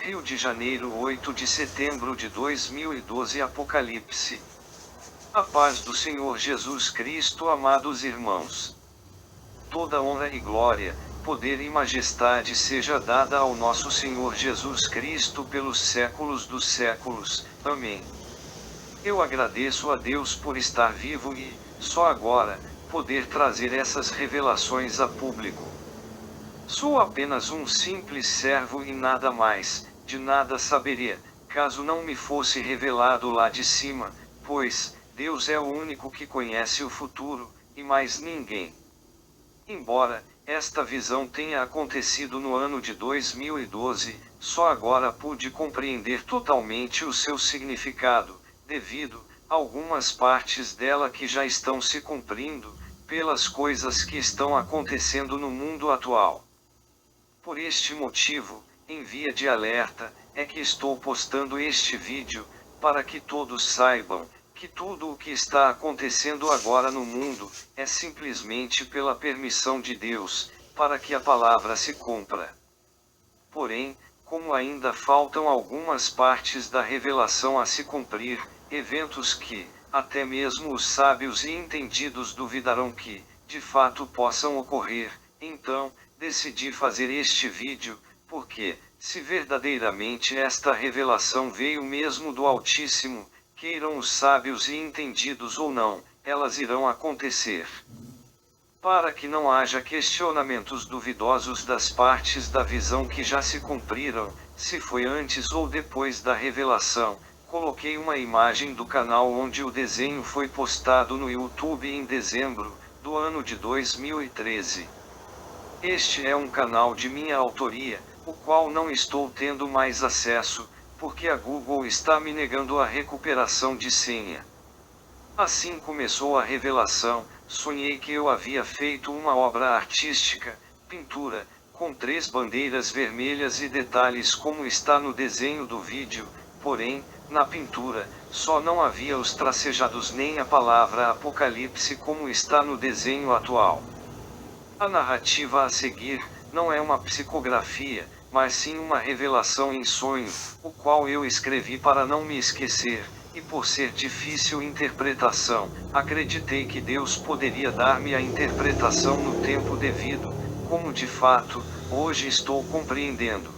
Rio de Janeiro, 8 de setembro de 2012. Apocalipse. A paz do Senhor Jesus Cristo. Amados irmãos. Toda honra e glória, poder e majestade seja dada ao nosso Senhor Jesus Cristo pelos séculos dos séculos. Amém. Eu agradeço a Deus por estar vivo e, só agora, poder trazer essas revelações a público. Sou apenas um simples servo e nada mais, de nada saberia, caso não me fosse revelado lá de cima, pois, Deus é o único que conhece o futuro, e mais ninguém. Embora esta visão tenha acontecido no ano de 2012, só agora pude compreender totalmente o seu significado, devido a algumas partes dela que já estão se cumprindo, pelas coisas que estão acontecendo no mundo atual. Por este motivo, em via de alerta, é que estou postando este vídeo, para que todos saibam, que tudo o que está acontecendo agora no mundo, é simplesmente pela permissão de Deus, para que a palavra se cumpra. Porém, como ainda faltam algumas partes da revelação a se cumprir, eventos que, até mesmo os sábios e entendidos duvidarão que, de fato possam ocorrer, então, decidi fazer este vídeo, porque, se verdadeiramente esta revelação veio mesmo do Altíssimo, queiram os sábios e entendidos ou não, elas irão acontecer. Para que não haja questionamentos duvidosos das partes da visão que já se cumpriram, se foi antes ou depois da revelação, coloquei uma imagem do canal onde o desenho foi postado no YouTube em dezembro, do ano de 2013. Este é um canal de minha autoria, o qual não estou tendo mais acesso, porque a Google está me negando a recuperação de senha. Assim começou a revelação, sonhei que eu havia feito uma obra artística, pintura, com 3 bandeiras vermelhas e detalhes como está no desenho do vídeo, porém, na pintura, só não havia os tracejados nem a palavra Apocalipse como está no desenho atual. A narrativa a seguir, não é uma psicografia, mas sim uma revelação em sonho, o qual eu escrevi para não me esquecer, e por ser difícil interpretação, acreditei que Deus poderia dar-me a interpretação no tempo devido, como de fato, hoje estou compreendendo.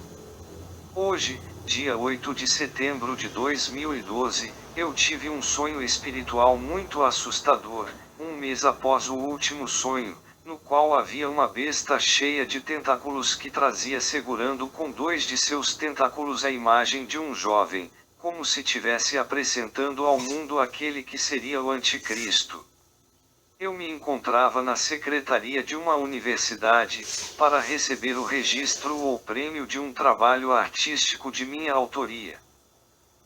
Hoje, dia 8 de setembro de 2012, eu tive um sonho espiritual muito assustador, um mês após o último sonho, no qual havia uma besta cheia de tentáculos que trazia segurando com 2 de seus tentáculos a imagem de um jovem, como se tivesse apresentando ao mundo aquele que seria o anticristo. Eu me encontrava na secretaria de uma universidade, para receber o registro ou prêmio de um trabalho artístico de minha autoria.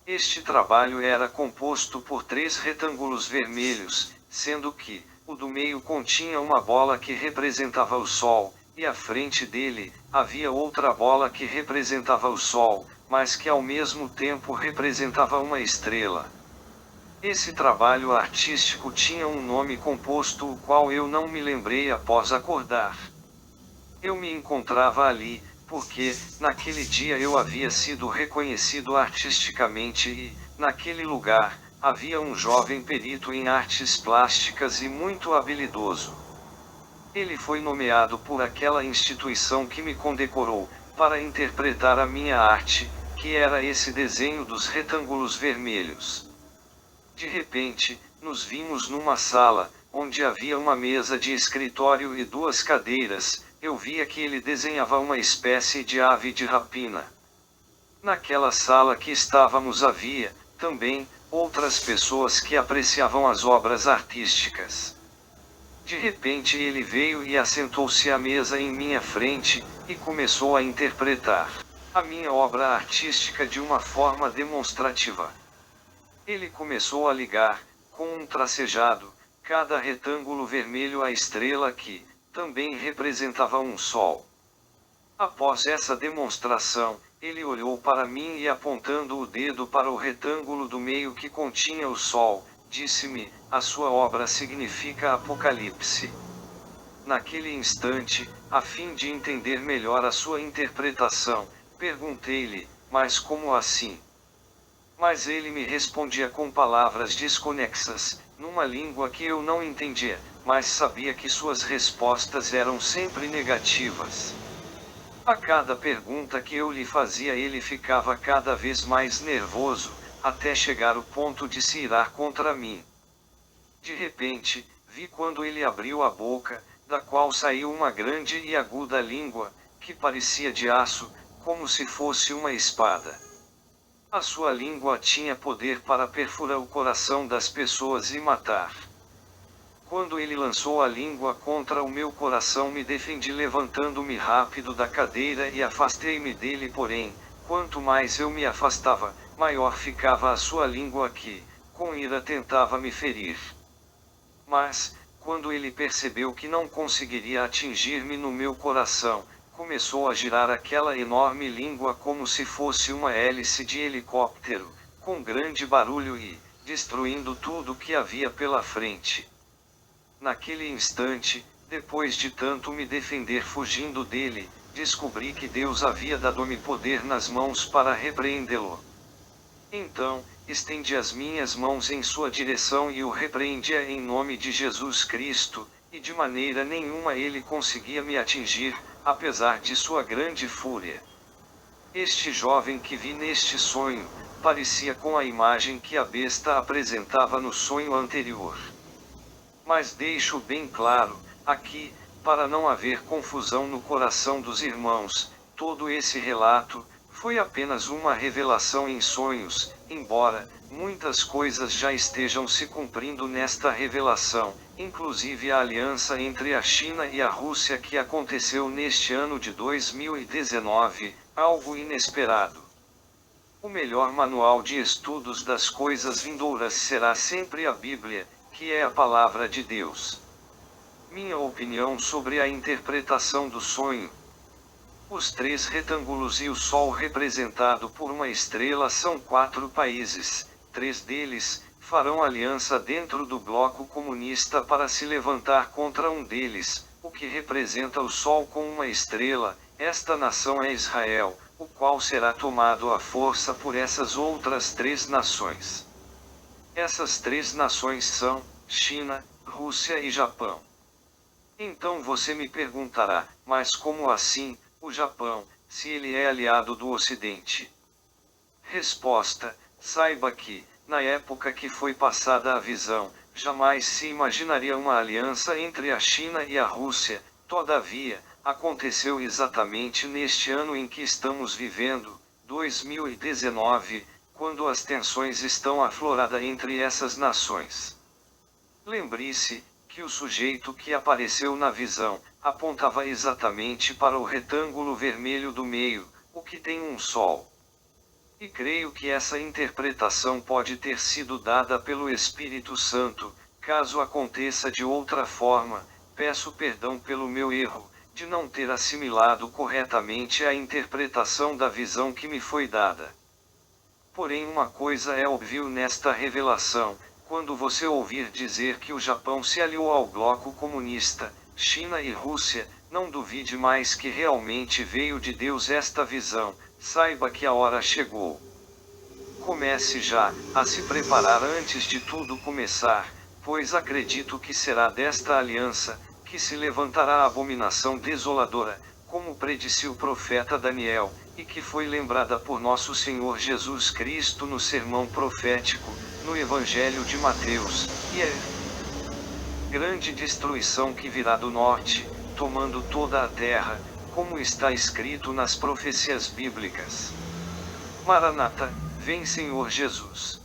Este trabalho era composto por 3 retângulos vermelhos, sendo que, o do meio continha uma bola que representava o Sol, e à frente dele, havia outra bola que representava o Sol, mas que ao mesmo tempo representava uma estrela. Esse trabalho artístico tinha um nome composto o qual eu não me lembrei após acordar. Eu me encontrava ali, porque, naquele dia eu havia sido reconhecido artisticamente e, naquele lugar, havia um jovem perito em artes plásticas e muito habilidoso. Ele foi nomeado por aquela instituição que me condecorou, para interpretar a minha arte, que era esse desenho dos retângulos vermelhos. De repente, nos vimos numa sala, onde havia uma mesa de escritório e 2 cadeiras, eu via que ele desenhava uma espécie de ave de rapina. Naquela sala que estávamos havia, também, outras pessoas que apreciavam as obras artísticas. De repente ele veio e assentou-se à mesa em minha frente, e começou a interpretar a minha obra artística de uma forma demonstrativa. Ele começou a ligar, com um tracejado, cada retângulo vermelho à estrela que, também representava um sol. Após essa demonstração, ele olhou para mim e apontando o dedo para o retângulo do meio que continha o sol, disse-me, a sua obra significa Apocalipse. Naquele instante, a fim de entender melhor a sua interpretação, perguntei-lhe, mas como assim? Mas ele me respondia com palavras desconexas, numa língua que eu não entendia, mas sabia que suas respostas eram sempre negativas. A cada pergunta que eu lhe fazia ele ficava cada vez mais nervoso, até chegar ao ponto de se irar contra mim. De repente, vi quando ele abriu a boca, da qual saiu uma grande e aguda língua, que parecia de aço, como se fosse uma espada. A sua língua tinha poder para perfurar o coração das pessoas e matar. Quando ele lançou a língua contra o meu coração, me defendi levantando-me rápido da cadeira e afastei-me dele, porém, quanto mais eu me afastava, maior ficava a sua língua que, com ira, tentava me ferir. Mas, quando ele percebeu que não conseguiria atingir-me no meu coração, começou a girar aquela enorme língua como se fosse uma hélice de helicóptero, com grande barulho e, destruindo tudo que havia pela frente. Naquele instante, depois de tanto me defender fugindo dele, descobri que Deus havia dado-me poder nas mãos para repreendê-lo. Então, estendi as minhas mãos em sua direção e o repreendia em nome de Jesus Cristo, e de maneira nenhuma ele conseguia me atingir, apesar de sua grande fúria. Este jovem que vi neste sonho, parecia com a imagem que a besta apresentava no sonho anterior. Mas deixo bem claro, aqui, para não haver confusão no coração dos irmãos, todo esse relato foi apenas uma revelação em sonhos, embora muitas coisas já estejam se cumprindo nesta revelação, inclusive a aliança entre a China e a Rússia que aconteceu neste ano de 2019, algo inesperado. O melhor manual de estudos das coisas vindouras será sempre a Bíblia, que é a palavra de Deus. Minha opinião sobre a interpretação do sonho. Os 3 retângulos e o Sol representado por uma estrela são 4 países. 3 deles farão aliança dentro do bloco comunista para se levantar contra um deles, o que representa o Sol com uma estrela. Esta nação é Israel, o qual será tomado à força por essas outras 3 nações. Essas 3 nações são China, Rússia e Japão. Então você me perguntará, mas como assim, o Japão, se ele é aliado do Ocidente? Resposta: saiba que, na época que foi passada a visão, jamais se imaginaria uma aliança entre a China e a Rússia. Todavia, aconteceu exatamente neste ano em que estamos vivendo, 2019, quando as tensões estão afloradas entre essas nações. Lembre-se que o sujeito que apareceu na visão apontava exatamente para o retângulo vermelho do meio, o que tem um sol. E creio que essa interpretação pode ter sido dada pelo Espírito Santo. Caso aconteça de outra forma, peço perdão pelo meu erro, de não ter assimilado corretamente a interpretação da visão que me foi dada. Porém, uma coisa é óbvia nesta revelação: quando você ouvir dizer que o Japão se aliou ao bloco comunista, China e Rússia, não duvide mais que realmente veio de Deus esta visão. Saiba que a hora chegou. Comece já a se preparar antes de tudo começar, pois acredito que será desta aliança que se levantará a abominação desoladora, como predisse o profeta Daniel, e que foi lembrada por nosso Senhor Jesus Cristo no sermão profético, no Evangelho de Mateus, e é grande destruição que virá do norte, tomando toda a terra, como está escrito nas profecias bíblicas. Maranata, vem Senhor Jesus.